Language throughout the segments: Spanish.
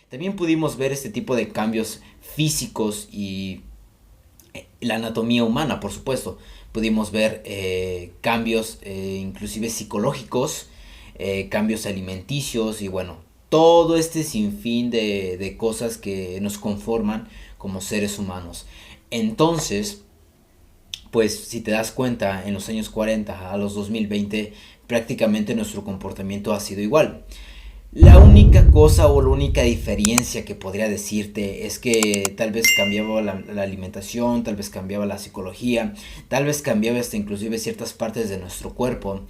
También pudimos ver este tipo de cambios físicos y la anatomía humana, por supuesto. Pudimos ver cambios inclusive psicológicos, cambios alimenticios y bueno, todo este sinfín de cosas que nos conforman como seres humanos. Entonces, pues si te das cuenta, en los años 40 a los 2020 prácticamente nuestro comportamiento ha sido igual. La única cosa o la única diferencia que podría decirte es que tal vez cambiaba la alimentación, tal vez cambiaba la psicología, tal vez cambiaba hasta inclusive ciertas partes de nuestro cuerpo.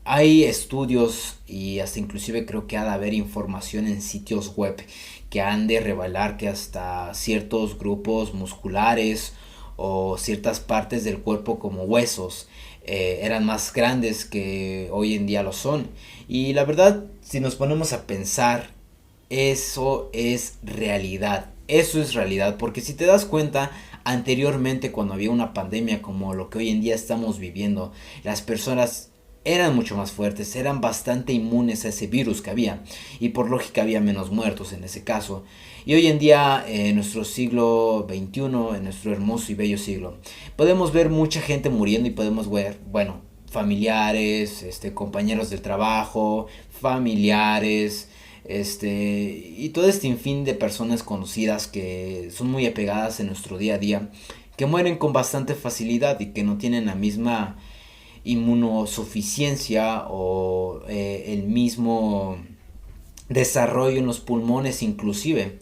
Hay estudios y hasta inclusive creo que ha de haber información en sitios web que han de revelar que hasta ciertos grupos musculares o ciertas partes del cuerpo como huesos eran más grandes que hoy en día lo son. Y la verdad, si nos ponemos a pensar, eso es realidad. Eso es realidad, porque si te das cuenta, anteriormente cuando había una pandemia como lo que hoy en día estamos viviendo, las personas eran mucho más fuertes, eran bastante inmunes a ese virus que había y por lógica había menos muertos en ese caso. Y hoy en día, en nuestro siglo XXI, en nuestro hermoso y bello siglo, podemos ver mucha gente muriendo y podemos ver, bueno, familiares, compañeros del trabajo, familiares, y todo este infín de personas conocidas que son muy apegadas en nuestro día a día, que mueren con bastante facilidad y que no tienen la misma inmunosuficiencia o el mismo desarrollo en los pulmones inclusive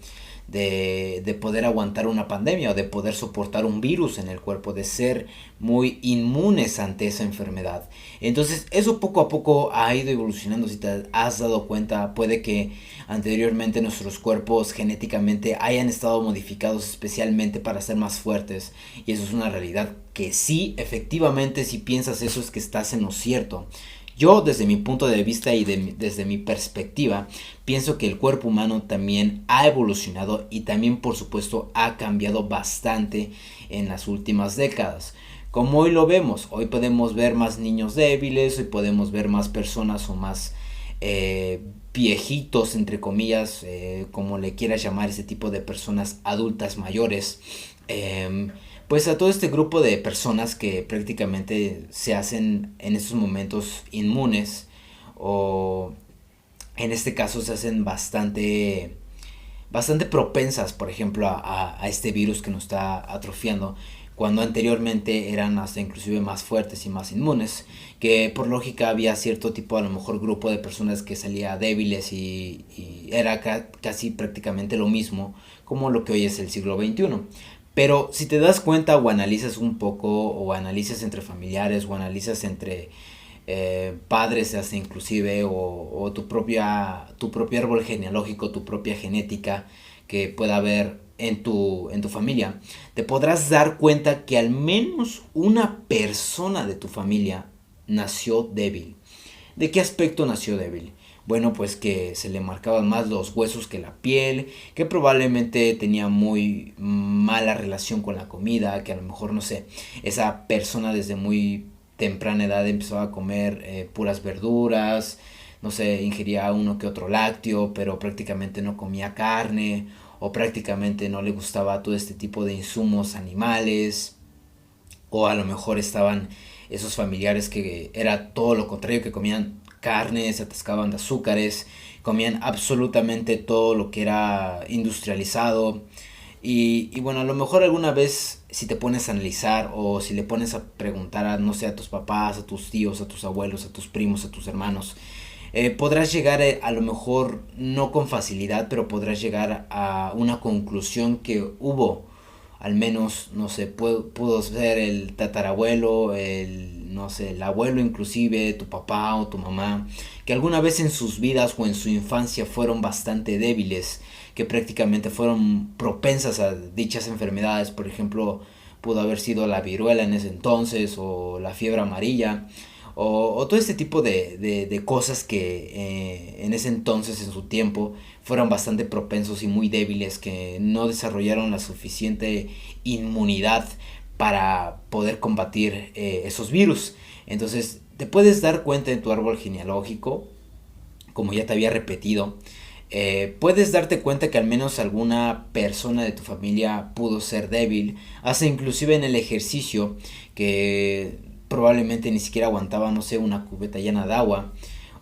de poder aguantar una pandemia o de poder soportar un virus en el cuerpo, de ser muy inmunes ante esa enfermedad. Entonces eso poco a poco ha ido evolucionando. Si te has dado cuenta, puede que anteriormente nuestros cuerpos genéticamente hayan estado modificados especialmente para ser más fuertes, y eso es una realidad que sí, efectivamente, si piensas eso es que estás en lo cierto. Yo desde mi punto de vista y desde mi perspectiva, pienso que el cuerpo humano también ha evolucionado y también por supuesto ha cambiado bastante en las últimas décadas. Como hoy lo vemos, hoy podemos ver más niños débiles, hoy podemos ver más personas o más viejitos, entre comillas, como le quieras llamar, ese tipo de personas adultas mayores. Pues a todo este grupo de personas que prácticamente se hacen en estos momentos inmunes o en este caso se hacen bastante propensas, por ejemplo, a este virus que nos está atrofiando, cuando anteriormente eran hasta inclusive más fuertes y más inmunes, que por lógica había cierto tipo, a lo mejor, grupo de personas que salía débiles y era casi prácticamente lo mismo como lo que hoy es el siglo XXI. Pero si te das cuenta o analizas un poco, o analizas entre familiares, o analizas entre padres hasta inclusive, o tu propio árbol genealógico, tu propia genética que pueda haber en tu familia, te podrás dar cuenta que al menos una persona de tu familia nació débil. ¿De qué aspecto nació débil? Bueno, pues que se le marcaban más los huesos que la piel, que probablemente tenía muy mala relación con la comida, que a lo mejor, no sé, esa persona desde muy temprana edad empezó a comer puras verduras, no sé, ingería uno que otro lácteo, pero prácticamente no comía carne, o prácticamente no le gustaba todo este tipo de insumos animales, o a lo mejor estaban esos familiares que era todo lo contrario, que comían carne, se atascaban de azúcares, comían absolutamente todo lo que era industrializado. Y bueno, a lo mejor alguna vez si te pones a analizar o si le pones a preguntar a, no sé, a tus papás, a tus tíos, a tus abuelos, a tus primos, a tus hermanos, podrás llegar a lo mejor no con facilidad, pero podrás llegar a una conclusión que hubo, al menos, no sé, pudo ser el tatarabuelo, no sé, el abuelo inclusive, tu papá o tu mamá, que alguna vez en sus vidas o en su infancia fueron bastante débiles, que prácticamente fueron propensas a dichas enfermedades. Por ejemplo, pudo haber sido la viruela en ese entonces, o la fiebre amarilla, o todo este tipo de cosas que en ese entonces, en su tiempo, fueron bastante propensos y muy débiles, que no desarrollaron la suficiente inmunidad para poder combatir esos virus. Entonces te puedes dar cuenta en tu árbol genealógico, como ya te había repetido, puedes darte cuenta que al menos alguna persona de tu familia pudo ser débil, hasta inclusive en el ejercicio, que probablemente ni siquiera aguantaba, no sé, una cubeta llena de agua,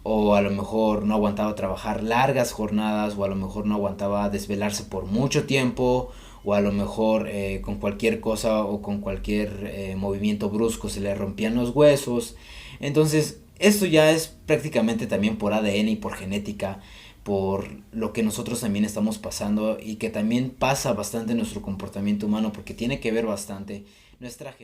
o a lo mejor no aguantaba trabajar largas jornadas, o a lo mejor no aguantaba desvelarse por mucho tiempo, o a lo mejor con cualquier cosa o con cualquier movimiento brusco se le rompían los huesos. Entonces, esto ya es prácticamente también por ADN y por genética, por lo que nosotros también estamos pasando y que también pasa bastante en nuestro comportamiento humano porque tiene que ver bastante nuestra genética.